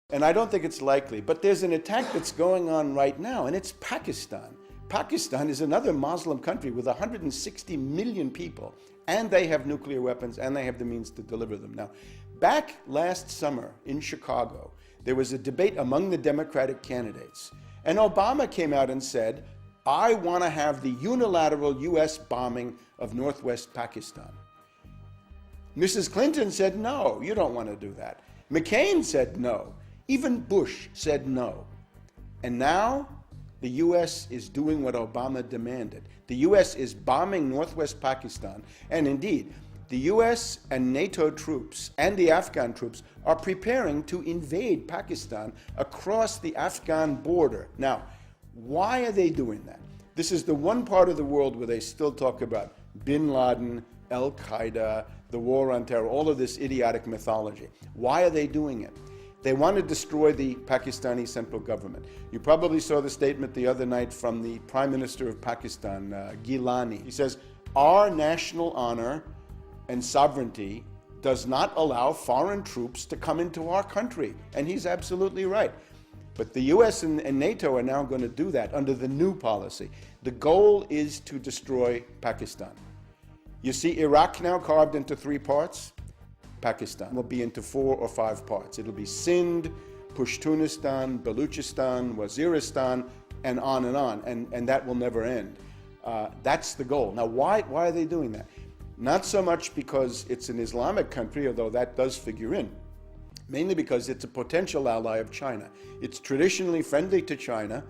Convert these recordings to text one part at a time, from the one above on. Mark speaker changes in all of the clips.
Speaker 1: And I don't think it's likely, but there's an attack that's going on right now, and it's Pakistan. Pakistan is another Muslim country with 160 million people, and they have nuclear weapons, and they have the means to deliver them. Now, back last summer in Chicago, there was a debate among the Democratic candidates, and Obama came out and said, I want to have the unilateral US bombing of northwest Pakistan. Mrs. Clinton said, no, you don't want to do that. McCain said no. Even Bush said no. And now the US is doing what Obama demanded. The US is bombing northwest Pakistan. And indeed, the US and NATO troops and the Afghan troops are preparing to invade Pakistan across the Afghan border. Now, why are they doing that? This is the one part of the world where they still talk about bin Laden, Al-Qaeda, the war on terror, all of this idiotic mythology. Why are they doing it? They want to destroy the Pakistani central government. You probably saw the statement the other night from the Prime Minister of Pakistan, Gilani. He says, our national honor and sovereignty does not allow foreign troops to come into our country. And he's absolutely right. But the US and NATO are now going to do that under the new policy. The goal is to destroy Pakistan. You see Iraq now carved into 3 parts. Pakistan will be into 4 or 5 parts. It'll be Sindh, Pashtunistan, Baluchistan, Waziristan, and on, and that will never end. That's the goal. Now, why are they doing that? Not so much because it's an Islamic country, although that does figure in, mainly because it's a potential ally of China. It's traditionally friendly to China,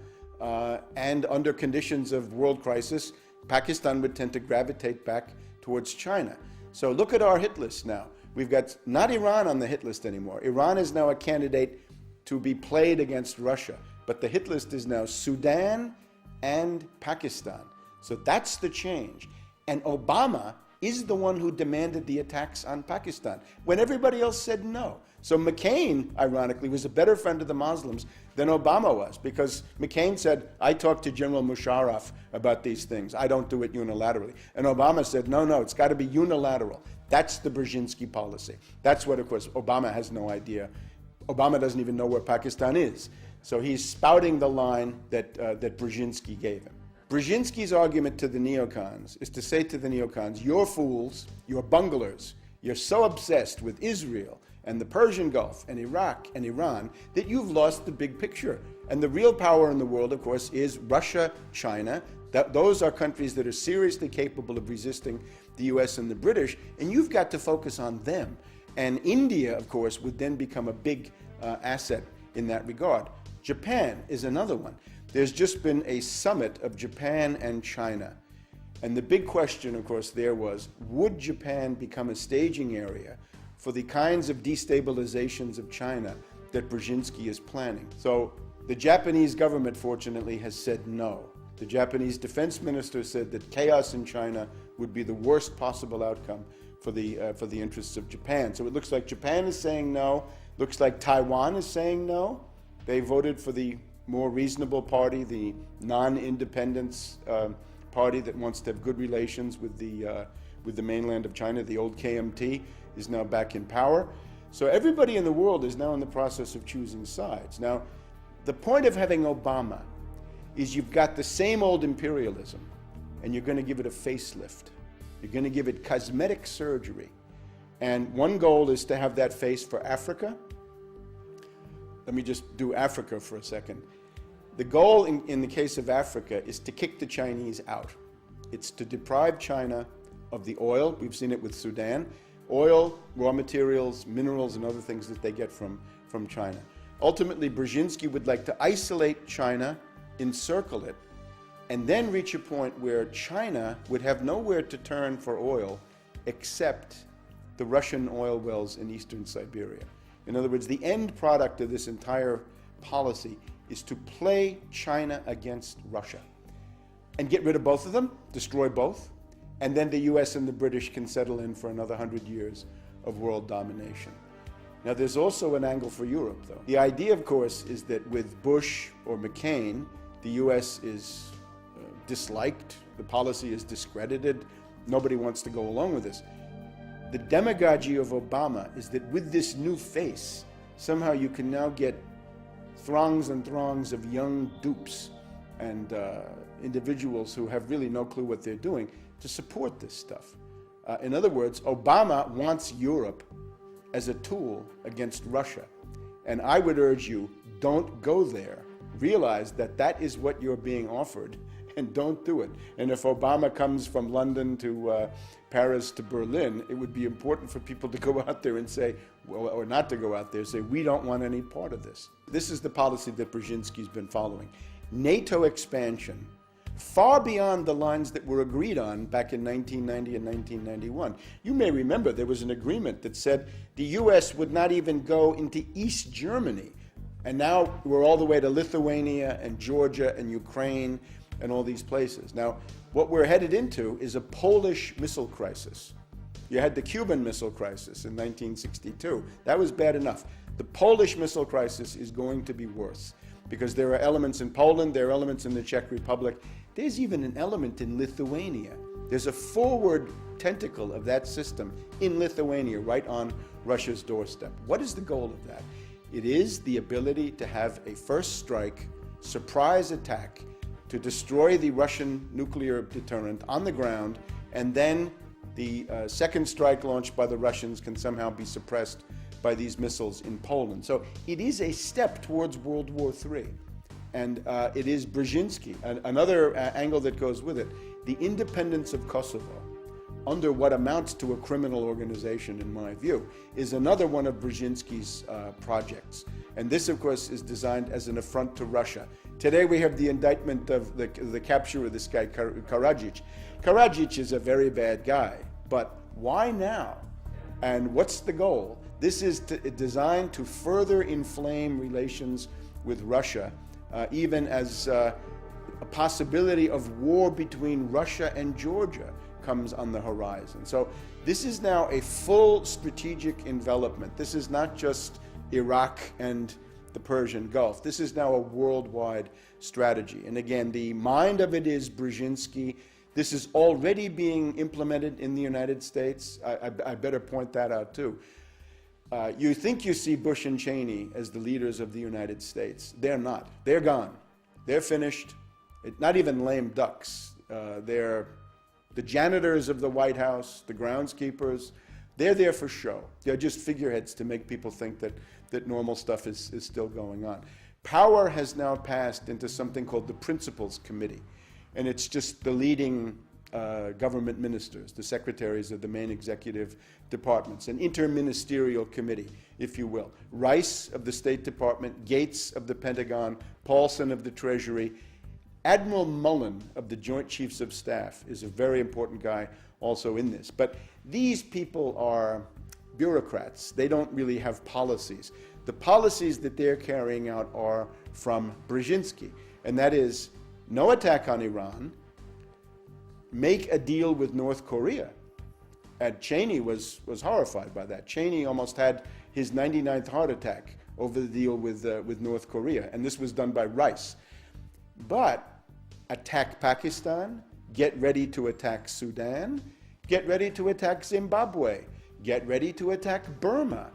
Speaker 1: and under conditions of world crisis, Pakistan would tend to gravitate back towards China. So look at our hit list now. We've got not Iran on the hit list anymore. Iran is now a candidate to be played against Russia, but the hit list is now Sudan and Pakistan. So that's the change. And Obama is the one who demanded the attacks on Pakistan when everybody else said no. So McCain, ironically, was a better friend of the Muslims than Obama was, because McCain said, I talked to General Musharraf about these things. I don't do it unilaterally. And Obama said, no, it's got to be unilateral. That's the Brzezinski policy. That's what, of course, Obama has no idea. Obama doesn't even know where Pakistan is. So he's spouting the line that Brzezinski gave him. Brzezinski's argument to the neocons is to say to the neocons, you're fools, you're bunglers, you're so obsessed with Israel and the Persian Gulf and Iraq and Iran that you've lost the big picture. And the real power in the world, of course, is Russia, China. Those are countries that are seriously capable of resisting the US and the British, and you've got to focus on them. And India, of course, would then become a big asset in that regard. Japan is another one. There's just been a summit of Japan and China. And the big question, of course, there was, would Japan become a staging area for the kinds of destabilizations of China that Brzezinski is planning? So the Japanese government, fortunately, has said no. The Japanese defense minister said that chaos in China would be the worst possible outcome for the interests of Japan. So it looks like Japan is saying no. Looks like Taiwan is saying no. They voted for the more reasonable party, the non-independence party that wants to have good relations with the mainland of China. The old KMT is now back in power. So everybody in the world is now in the process of choosing sides. Now, the point of having Obama is you've got the same old imperialism, and you're going to give it a facelift. You're going to give it cosmetic surgery. And one goal is to have that face for Africa. Let me just do Africa for a second. The goal in the case of Africa is to kick the Chinese out. It's to deprive China of the oil. We've seen it with Sudan. Oil, raw materials, minerals, and other things that they get from China. Ultimately, Brzezinski would like to isolate China, encircle it, and then reach a point where China would have nowhere to turn for oil except the Russian oil wells in eastern Siberia. In other words, the end product of this entire policy is to play China against Russia and get rid of both of them, destroy both, and then the US and the British can settle in for another 100 years of world domination. Now, there's also an angle for Europe, though. The idea, of course, is that with Bush or McCain, the US is disliked, the policy is discredited, nobody wants to go along with this. The demagogy of Obama is that with this new face, somehow you can now get throngs and throngs of young dupes and individuals who have really no clue what they're doing to support this stuff. In other words, Obama wants Europe as a tool against Russia. And I would urge you, don't go there. Realize that that is what you're being offered, and don't do it. And if Obama comes from London to Paris to Berlin, it would be important for people to go out there and say, well, or not to go out there, say, we don't want any part of this. This is the policy that Brzezinski's been following. NATO expansion, far beyond the lines that were agreed on back in 1990 and 1991. You may remember there was an agreement that said the US would not even go into East Germany. And now we're all the way to Lithuania and Georgia and Ukraine and all these places. Now, what we're headed into is a Polish missile crisis. You had the Cuban Missile Crisis in 1962. That was bad enough. The Polish missile crisis is going to be worse because there are elements in Poland, there are elements in the Czech Republic. There's even an element in Lithuania. There's a forward tentacle of that system in Lithuania, right on Russia's doorstep. What is the goal of that? It is the ability to have a first strike, surprise attack, to destroy the Russian nuclear deterrent on the ground, and then the second strike launched by the Russians can somehow be suppressed by these missiles in Poland. So it is a step towards World War III. And it is Brzezinski, another angle that goes with it, the independence of Kosovo, under what amounts to a criminal organization, in my view, is another one of Brzezinski's projects. And this, of course, is designed as an affront to Russia. Today we have the indictment of the capture of this guy, Karadzic. Karadzic is a very bad guy, but why now? And what's the goal? This is designed to further inflame relations with Russia, even as a possibility of war between Russia and Georgia comes on the horizon. So this is now a full strategic envelopment. This is not just Iraq and the Persian Gulf. This is now a worldwide strategy. And again, the mind of it is Brzezinski. This is already being implemented in the United States. I better point that out too. You think you see Bush and Cheney as the leaders of the United States. They're not. They're gone. They're finished. Not even lame ducks. They're the janitors of the White House, the groundskeepers. They're there for show. They're just figureheads to make people think that normal stuff is still going on. Power has now passed into something called the Principals Committee. And it's just the leading government ministers, the secretaries of the main executive departments, an interministerial committee, if you will. Rice of the State Department, Gates of the Pentagon, Paulson of the Treasury. Admiral Mullen of the Joint Chiefs of Staff is a very important guy also in this. But these people are bureaucrats. They don't really have policies. The policies that they're carrying out are from Brzezinski, and that is no attack on Iran, make a deal with North Korea. And Cheney was horrified by that. Cheney almost had his 99th heart attack over the deal with North Korea, and this was done by Rice. But attack Pakistan, get ready to attack Sudan, get ready to attack Zimbabwe, get ready to attack Burma.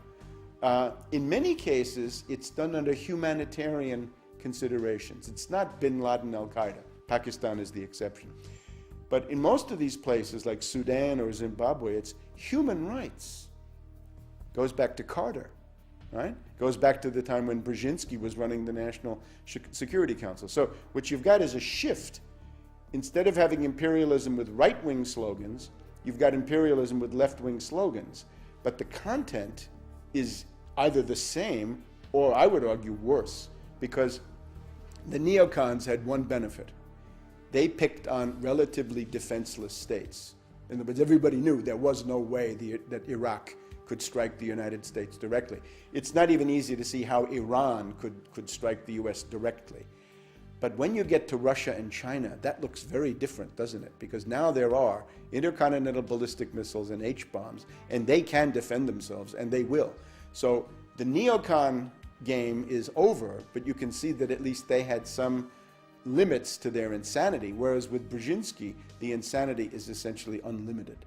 Speaker 1: In many cases, it's done under humanitarian considerations. It's not bin Laden al-Qaeda. Pakistan is the exception. But in most of these places, like Sudan or Zimbabwe, it's human rights. Goes back to Carter, right? Goes back to the time when Brzezinski was running the National Security Council. So what you've got is a shift. Instead of having imperialism with right-wing slogans, you've got imperialism with left-wing slogans. But the content is either the same or, I would argue, worse, because the neocons had one benefit. They picked on relatively defenseless states. In other words, everybody knew there was no way that Iraq could strike the United States directly. It's not even easy to see how Iran could strike the US directly. But when you get to Russia and China, that looks very different, doesn't it? Because now there are intercontinental ballistic missiles and H-bombs, and they can defend themselves, and they will. So the neocon game is over, but you can see that at least they had some limits to their insanity, whereas with Brzezinski, the insanity is essentially unlimited.